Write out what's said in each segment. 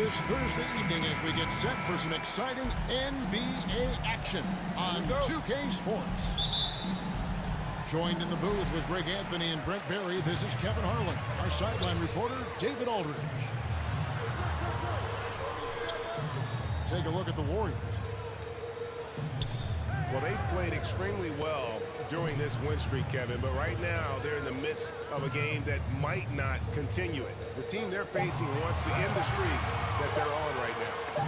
this Thursday evening as we get set for some exciting NBA action on 2K Sports. Joined in the booth with Greg Anthony and Brent Barry, this is Kevin Harlan. Our sideline reporter, David Aldridge. Take a look at the Warriors. Well, they played extremely well during this win streak, Kevin, but right now they're in the midst of a game that might not continue it. The team they're facing wants to end the streak that they're on right now.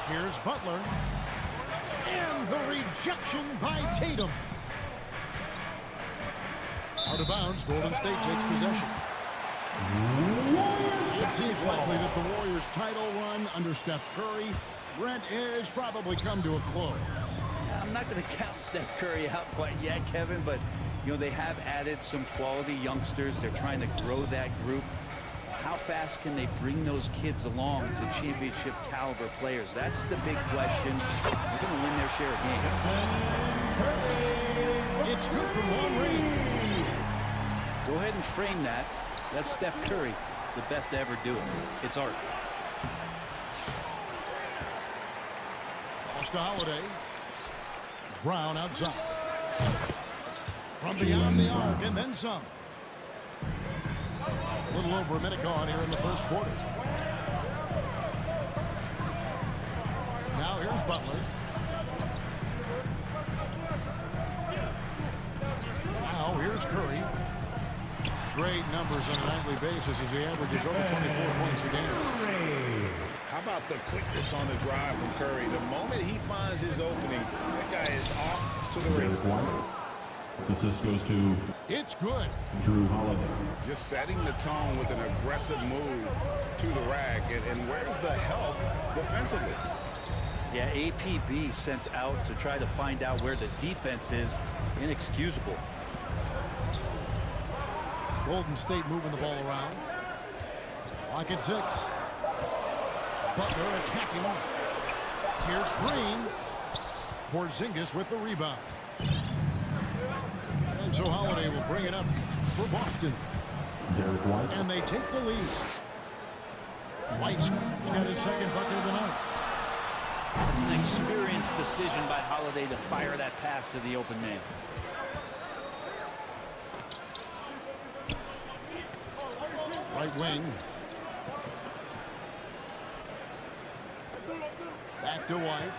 Here's Butler. And the rejection by Tatum. Out of bounds, Golden State takes possession. It seems likely that the Warriors' title run under Steph Curry, Brent, has probably come to a close. I'm not going to count Steph Curry out quite yet, Kevin, but, you know, they have added some quality youngsters. They're trying to grow that group. How fast can they bring those kids along to championship caliber players? That's the big question. They're going to win their share of games. It's good from long range. Go ahead and frame that. That's Steph Curry, the best to ever do it. It's art. Lost to Holiday. Brown outside. From beyond the arc and then some. A little over a minute gone here in the first quarter. Now here's Butler. Now here's Curry. Great numbers on a nightly basis as he averages over 24 points a game. How about the quickness on the drive from Curry? The moment he finds his opening, that guy is off to the races. Assist goes to It's good. Drew Holiday. Just setting the tone with an aggressive move to the rack. And where's the help defensively? Yeah, APB sent out to try to find out where the defense is. Inexcusable. Golden State moving the ball around. Lock at 6. Butler attacking. Here's Green. Porzingis with the rebound. And so Holiday will bring it up for Boston. Derek White. And they take the lead. White's got his second bucket of the night. It's an experienced decision by Holiday to fire that pass to the open man. Right wing. Back to White.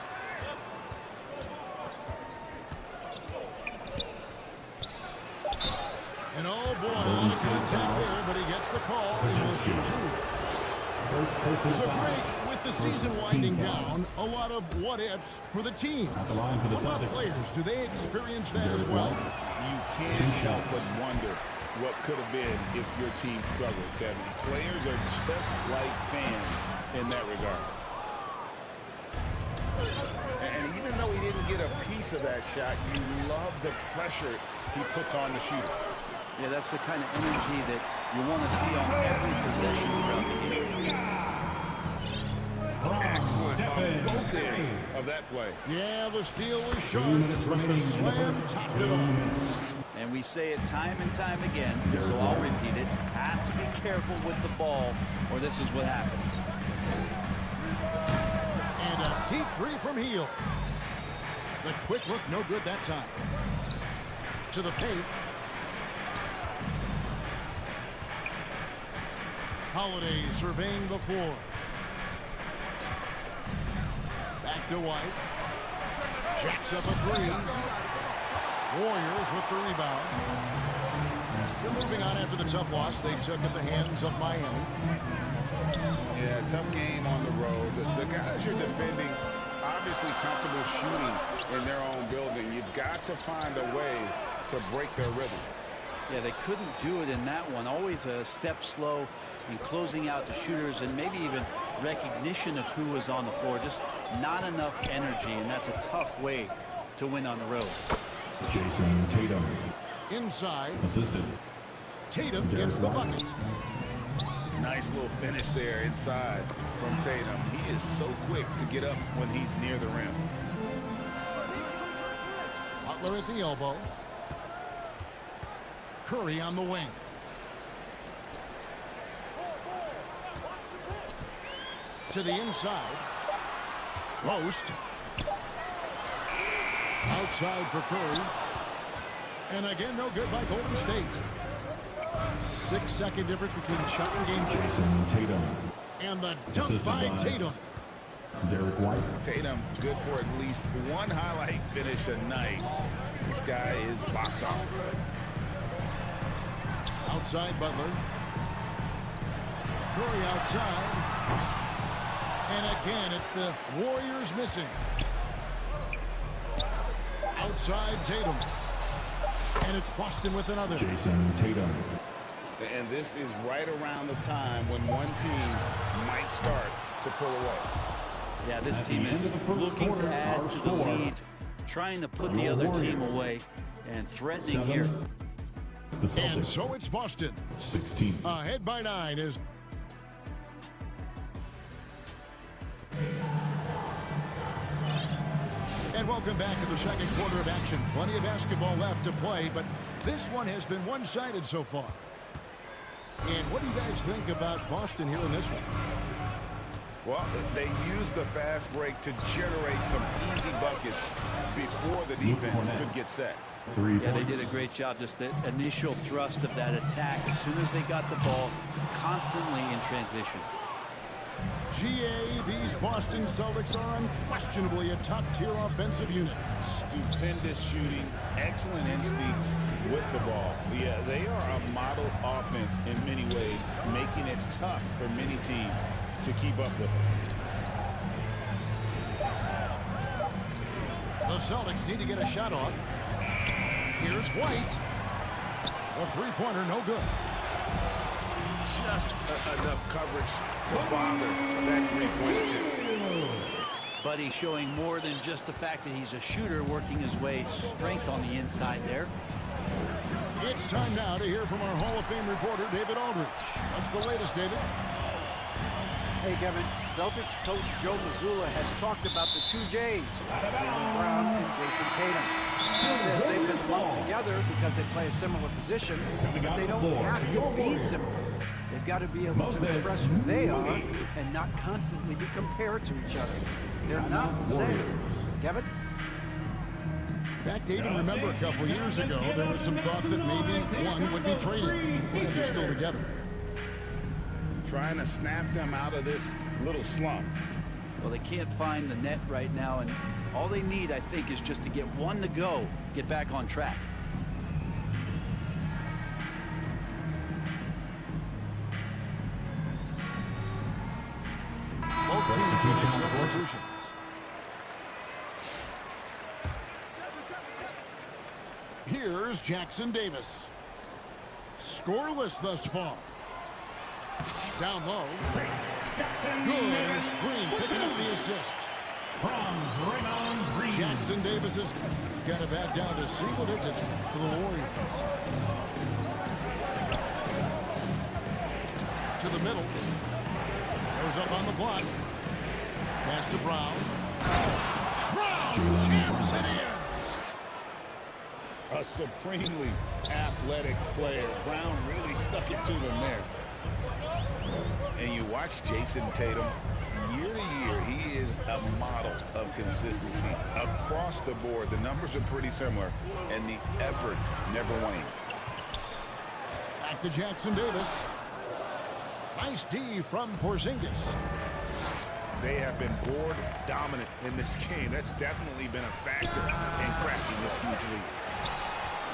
And oh boy, a lot of contact there, but he gets the call. He will shoot 2. So Greg, with the season winding down, a lot of what-ifs for the team. What about players? Do they experience that as well? You can't help but wonder what could have been if your team struggled, Kevin. Players are just like fans in that regard. And even though he didn't get a piece of that shot, you love the pressure he puts on the shooter. Yeah, that's the kind of energy that you want to see on every possession throughout the game. Excellent on both ends of that play. Yeah, the steal was sharp, but the slam topped it off. And we say it time and time again, so I'll repeat it. Have to be careful with the ball, or this is what happens. And a deep 3 from Heel. The quick look, no good that time. To the paint. Holiday surveying the floor. Back to White. Jacks up a 3. Warriors with the rebound. They're moving on after the tough loss they took at the hands of Miami. Yeah, tough game on the road. The guys you're defending, obviously comfortable shooting in their own building. You've got to find a way to break their rhythm. Yeah, they couldn't do it in that one. Always a step slow in closing out the shooters and maybe even recognition of who was on the floor. Just not enough energy, and that's a tough way to win on the road. Jason Tatum. Inside. Assisted. Tatum gets the bucket. Nice little finish there inside from Tatum. He is so quick to get up when he's near the rim. Butler at the elbow. Curry on the wing. To the inside. Post. Outside for Curry. And again, no good by Golden State. 6-second difference between the shot and game. Jason Tatum. And the dunk by Tatum. Derek White. Tatum, good for at least one highlight finish a night. This guy is box office. Outside Butler. Curry outside. And again, it's the Warriors missing. Outside Tatum. And it's Boston with another. Jason Tatum. And this is right around the time when one team might start to pull away. Yeah, this team is looking to add to the lead, trying to put the other team away, and threatening here. The Celtics. And so it's Boston. 16. Ahead by 9 is... And welcome back to the second quarter of action. Plenty of basketball left to play, but this one has been one-sided so far. And what do you guys think about Boston here in this one? Well, they used the fast break to generate some easy buckets before the defense could get set. 3 Yeah, they points. did a great job. Just the initial thrust of that attack. As soon as they got the ball, constantly in transition. GA, these Boston Celtics are unquestionably a top-tier offensive unit. Stupendous shooting, excellent instincts with the ball. Yeah, they are a model offense in many ways, making it tough for many teams to keep up with them. The Celtics need to get a shot off. Here's White. A three-pointer, no good. Just enough coverage to bother that three-point two. But he's showing more than just the fact that he's a shooter, working his way strength on the inside there. It's time now to hear from our Hall of Fame reporter, David Aldridge. What's the latest, David? Hey, Kevin. Celtics coach Joe Mazzulla has talked about the two J's, Jaylen Brown and Jason Tatum. He says they've been lumped together because they play a similar position, but they don't have to be similar. They've got to be able to express who they are and not constantly be compared to each other. They're not the same. Kevin? Back to even remember a couple of years ago, there was some thought that maybe one would be traded. But they're still together. Trying to snap them out of this little slump. Well, they can't find the net right now, and all they need, I think, is just to get one to go, get back on track. Both teams will make substitutions. Here's Jackson Davis. Scoreless thus far. Down low. Good, and a screen picking up the assist. Jackson Davis has got it back down to single digits for the Warriors. To the middle. Goes up on the block. Pass to Brown. Brown jams it in. A supremely athletic player. Brown really stuck it to them there. And you watch Jason Tatum, year to year, he is a model of consistency. Across the board, the numbers are pretty similar, and the effort never wanes. Back to Jackson Davis. Nice D from Porzingis. They have been board dominant in this game. That's definitely been a factor in cracking this huge lead.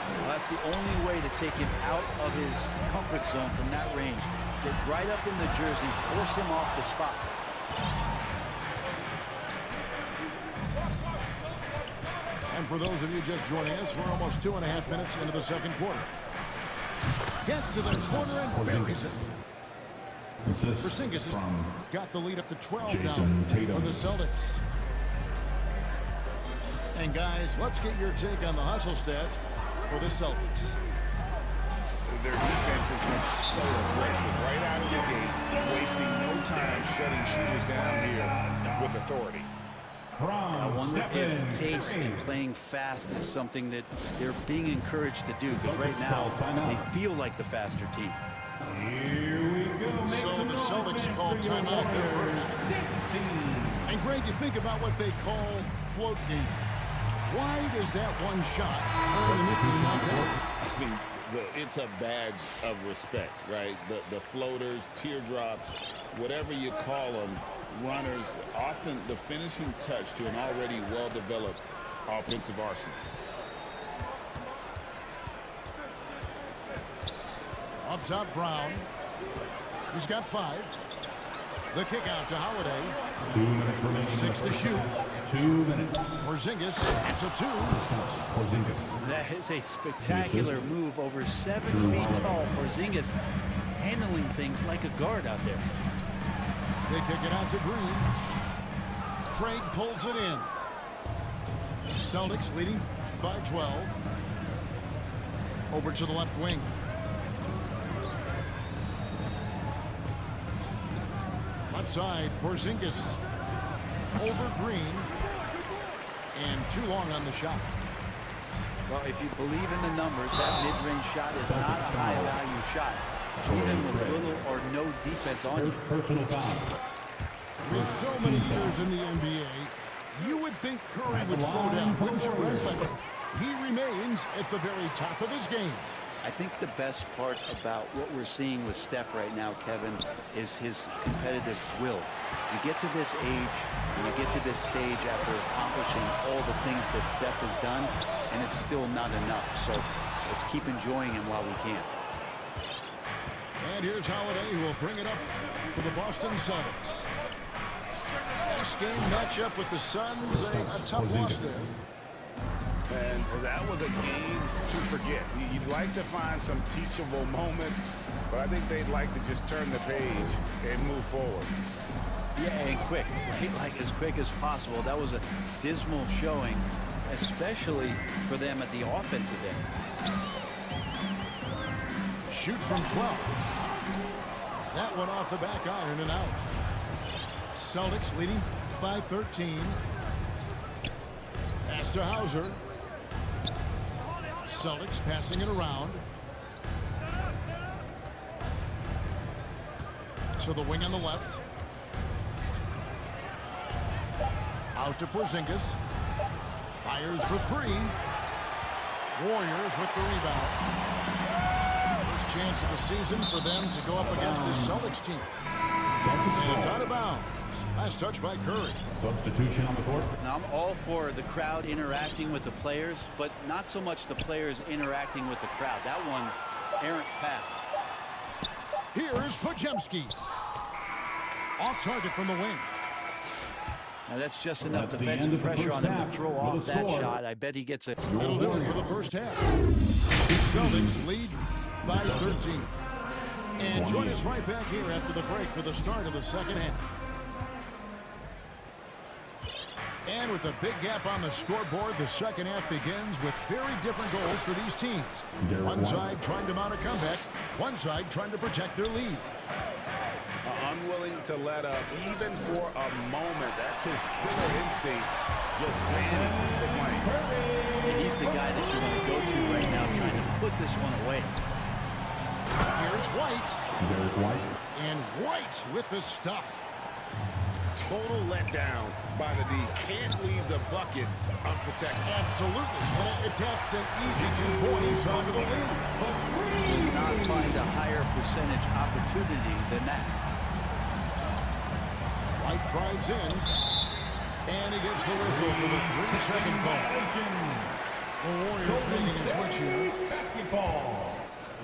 Well, that's the only way to take him out of his comfort zone from that range. Get right up in the jersey, force him off the spot. And for those of you just joining us, we're almost 2.5 minutes into the second quarter. Gets to the corner and buries it. Porzingis has got the lead up to 12 now for the Celtics. And guys, let's get your take on the hustle stats for the Celtics. Their defense has been so aggressive right out of the gate, wasting no time shutting shooters down here with authority. I wonder if pace and playing fast is something that they're being encouraged to do, because right now they feel like the faster team. So the Celtics called timeout there first. Greg, you think about what they call float game. Why does that one shot earn the nickname like that? I mean, it's a badge of respect, right? The floaters, teardrops, whatever you call them, runners, often the finishing touch to an already well-developed offensive arsenal. Up top, Brown. He's got 5. The kick out to Holiday. 2 minutes remaining. 6 to shoot. 2 minutes. Porzingis, it's a 2. Porzingis. That is a spectacular move. Over 7 feet tall. Porzingis handling things like a guard out there. They kick it out to Green. Craig pulls it in. Celtics leading by 12. Over to the left wing. Left side, Porzingis over Green. And too long on the shot. Well, if you believe in the numbers, that mid-range shot is not a high-value shot, even with little or no defense on you. Personal foul. With so many years in the NBA, you would think Curry would slow down, wouldn't you, Brett? But he remains at the very top of his game. I think the best part about what we're seeing with Steph right now, Kevin, is his competitive will. You get to this age, and you get to this stage after accomplishing all the things that Steph has done, and it's still not enough. So let's keep enjoying him while we can. And here's Holiday, who will bring it up for the Boston Celtics. Last game matchup with the Suns, a tough loss there. And that was a game to forget. You'd like to find some teachable moments, but I think they'd like to just turn the page and move forward. Yeah, and quick, right? Like as quick as possible. That was a dismal showing, especially for them at the offensive end. Shoots from 12. That one off the back iron and out. Celtics leading by 13. Pass to Hauser. Celtics passing it around. To the wing on the left. Out to Porzingis. Fires for 3. Warriors with the rebound. First chance of the season for them to go up against this Celtics team. And it's out of bounds. Last touch by Curry. Substitution on the court. Now, I'm all for the crowd interacting with the players, but not so much the players interacting with the crowd. That one, errant pass. Here's Podziemski. Off target from the wing. Now, that's just enough defensive pressure on him to throw off that shot. I bet he gets it. That'll do it for the first half. Celtics lead by 13. And join us right back here after the break for the start of the second half. And with a big gap on the scoreboard, the second half begins with very different goals for these teams. One side trying to mount a comeback, one side trying to protect their lead. Unwilling to let up, even for a moment. That's his killer instinct, just fanning the flame. And he's the guy that you want to go to right now, trying to put this one away. Here's White. Derek White. And White with the stuff. Total letdown by the D. Can't leave the bucket unprotected. Absolutely. And it takes an easy 2 points onto the lead. You did not find a higher percentage opportunity than that. White drives in. And he gets the whistle for the 3-second call. The Warriors making a switch here. Basketball.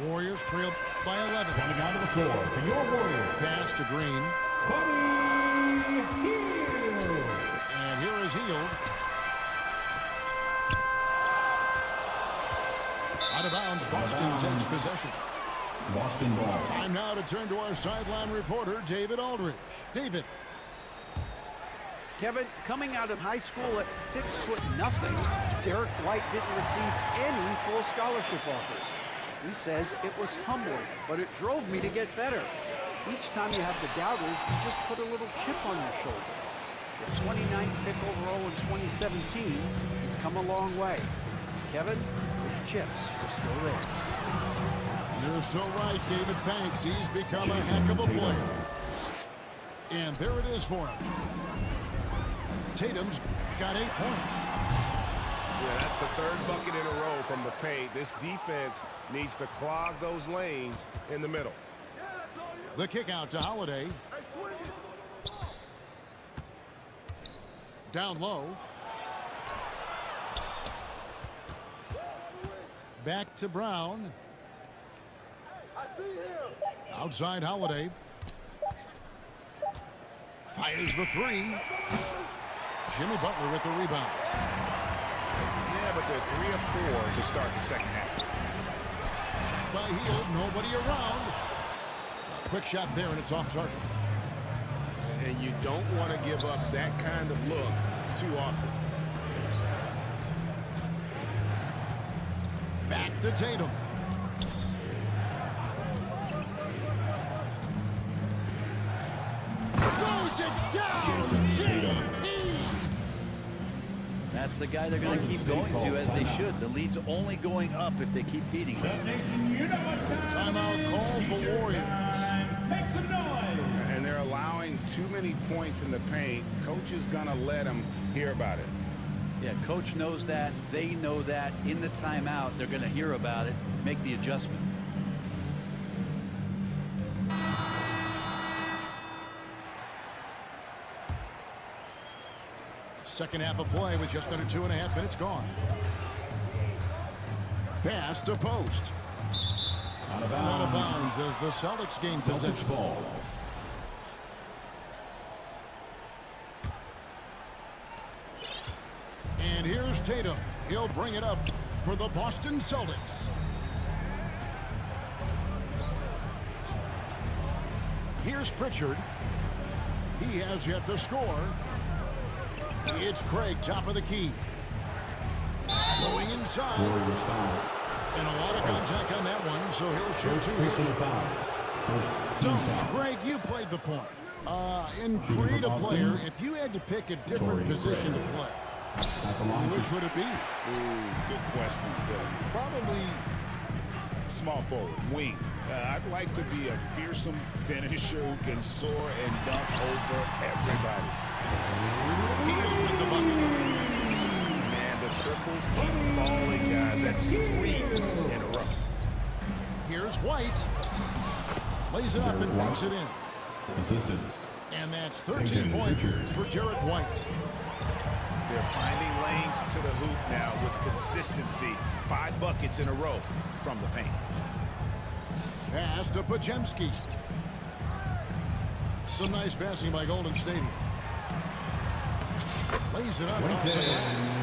Warriors trail by 11. Coming onto the floor for your Warriors. Pass to Green. And here is Hield. Out of bounds, Boston takes possession. Boston ball. Time now to turn to our sideline reporter, David Aldridge. David. Kevin, coming out of high school at 6'0", Derek White didn't receive any full scholarship offers. He says it was humbling, but it drove me to get better. Each time you have the doubters, you just put a little chip on your shoulder. The 29th pick overall in 2017, he's come a long way. Kevin, those chips are still there. You're so right, David. Thanks. He's become a heck of a player. And there it is for him. Tatum's got 8 points. Yeah, that's the third bucket in a row from the paint. This defense needs to clog those lanes in the middle. The kick out to Holiday. Down low. Back to Brown. I see him. Outside Holiday. Fires the 3. Jimmy Butler with the rebound. Yeah, but they're 3 of 4 to start the second half. Shot by Hield, nobody around. A quick shot there, and it's off target. And you don't want to give up that kind of look too often. Back to Tatum. Throws it down. JT. That's the guy they're going to keep going to, as they should. The lead's only going up if they keep feeding it. Timeout call for Warriors. Make some noise. And they're allowing too many points in the paint. Coach is going to let them hear about it. Yeah, coach knows that. They know that. In the timeout, they're going to hear about it, make the adjustment. Second half of play with just under 2.5 minutes gone. Pass to Post. Out of And out of bounds. bounds as the Celtics gain Celtics possession. ball. And here's Tatum. He'll bring it up for the Boston Celtics. Here's Pritchard. He has yet to score. It's Craig, top of the key. Going inside. Warriors foul. And a lot of contact on that one, so he'll shoot 2 Personal here. foul. First So, team foul. Greg, you played the point. In create a player, if you had to pick a different position to play, At the line which for would it be? Ooh, good question, Phil. Probably small forward, wing. I'd like to be a fearsome finisher who can soar and dunk over everybody. Hield with the bucket. Man, the triples keep falling, guys. That's 3 in a row. Here's White. Lays it up and banks it in. assistant. And that's 13 points for Jarrett White. They're finding lanes to the hoop now with consistency. 5 buckets in a row from the paint. Pass to Pajemski. Some nice passing by Golden State. Lays it up off the glass.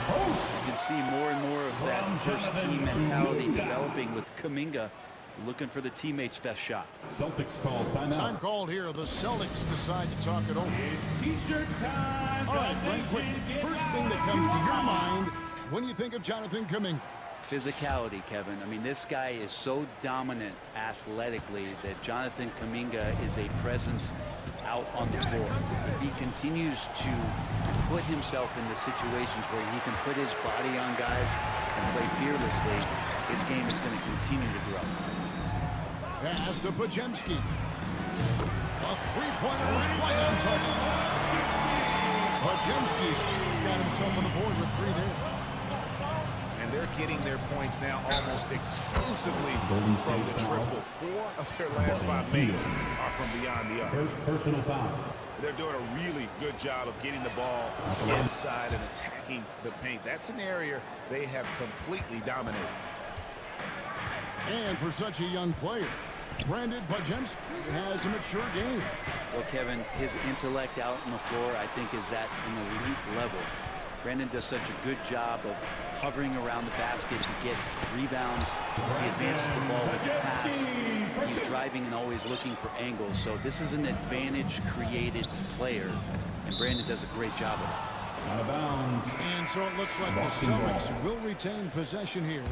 You can see more and more of that first-team mentality developing with Kuminga looking for the teammate's best shot. Celtics call timeout. Time called here. The Celtics decide to talk it over. T-shirt time. All right, Frank, quick. First thing that comes to your mind when you think of Jonathan Kuminga. Physicality, Kevin. I mean, this guy is so dominant athletically that Jonathan Kuminga is a presence out on the floor. If he continues to put himself in the situations where he can put his body on guys and play fearlessly, his game is going to continue to grow. Pass to Pajemski. A three-pointer was right on target. Pajemski got himself on the board with 3 there. And they're getting their points now almost exclusively from the triple. 4 of their last 5 mates are from beyond the arc. First personal foul. They're doing a really good job of getting the ball inside and attacking the paint. That's an area they have completely dominated. And for such a young player, Brandon Pajemski has a mature game. Well, Kevin, his intellect out on the floor, I think, is at an elite level. Brandon does such a good job of hovering around the basket to get rebounds. He advances the ball with the pass. He's driving and always looking for angles. So this is an advantage-created player, and Brandon does a great job of it. Out of bounds. And so it looks like the Boston Celtics will retain possession here.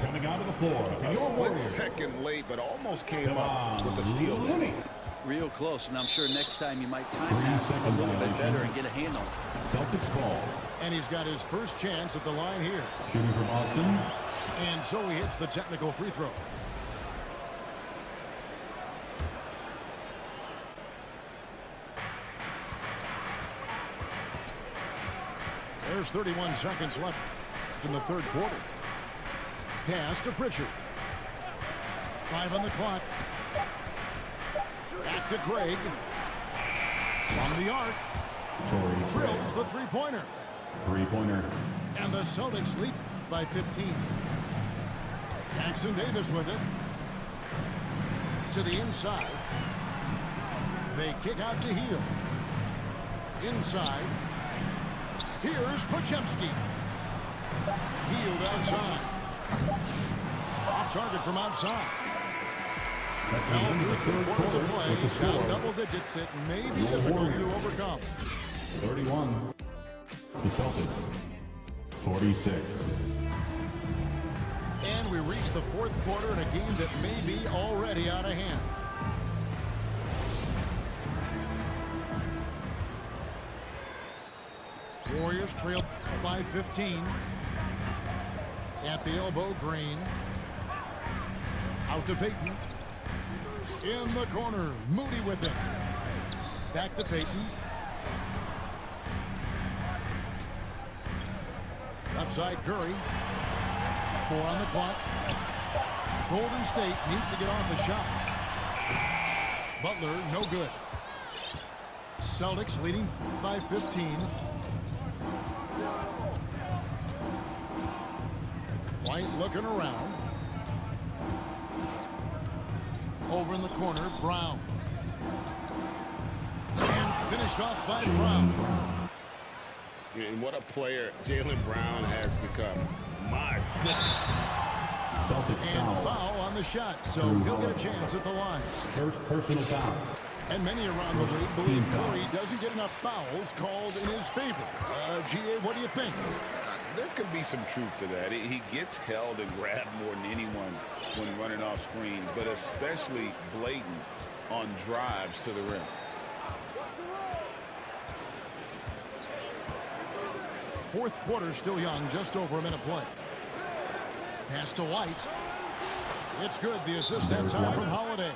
Coming out of the floor for your Split Warriors. second late, but almost came up with the steal there. Real close, and I'm sure next time you might time that a little bit better and get a handle. Celtics ball. And he's got his first chance at the line here. Shooting from Boston. And so he hits the technical free throw. There's 31 seconds left in the third quarter. Pass to Pritchard. 5 on the clock. Back to Craig. From the arc. Drills the three-pointer. Three-pointer. And the Celtics lead by 15. Jackson Davis with it. To the inside. They kick out to Heel. Inside. Here's Pochemski. Healed outside. Off target from outside. That's Well, the end of the through third 3 quarters of quarter. play, With the down score, double digits, it may be Your difficult Warriors. to overcome. 31. The Celtics. 46. And we reach the fourth quarter in a game that may be already out of hand. Warriors trail by 15. At the elbow, Green. Out to Payton. In the corner, Moody with it. Back to Payton. Left side, Curry. 4 on the clock. Golden State needs to get off a shot. Butler, no good. Celtics leading by 15. White looking around. Over in the corner, Brown. And finished off by Brown. And what a player Jaylen Brown has become. My goodness. Celtics And foul. foul on the shot, so he'll get a chance at the line. First personal foul. And many around the league believe Curry doesn't get enough fouls called in his favor. GA, what do you think? There could be some truth to that. He gets held and grabbed more than anyone when running off screens, but especially blatant on drives to the rim. Fourth quarter still young, just over a minute play. Pass to White. It's good. The assist that time from Holiday.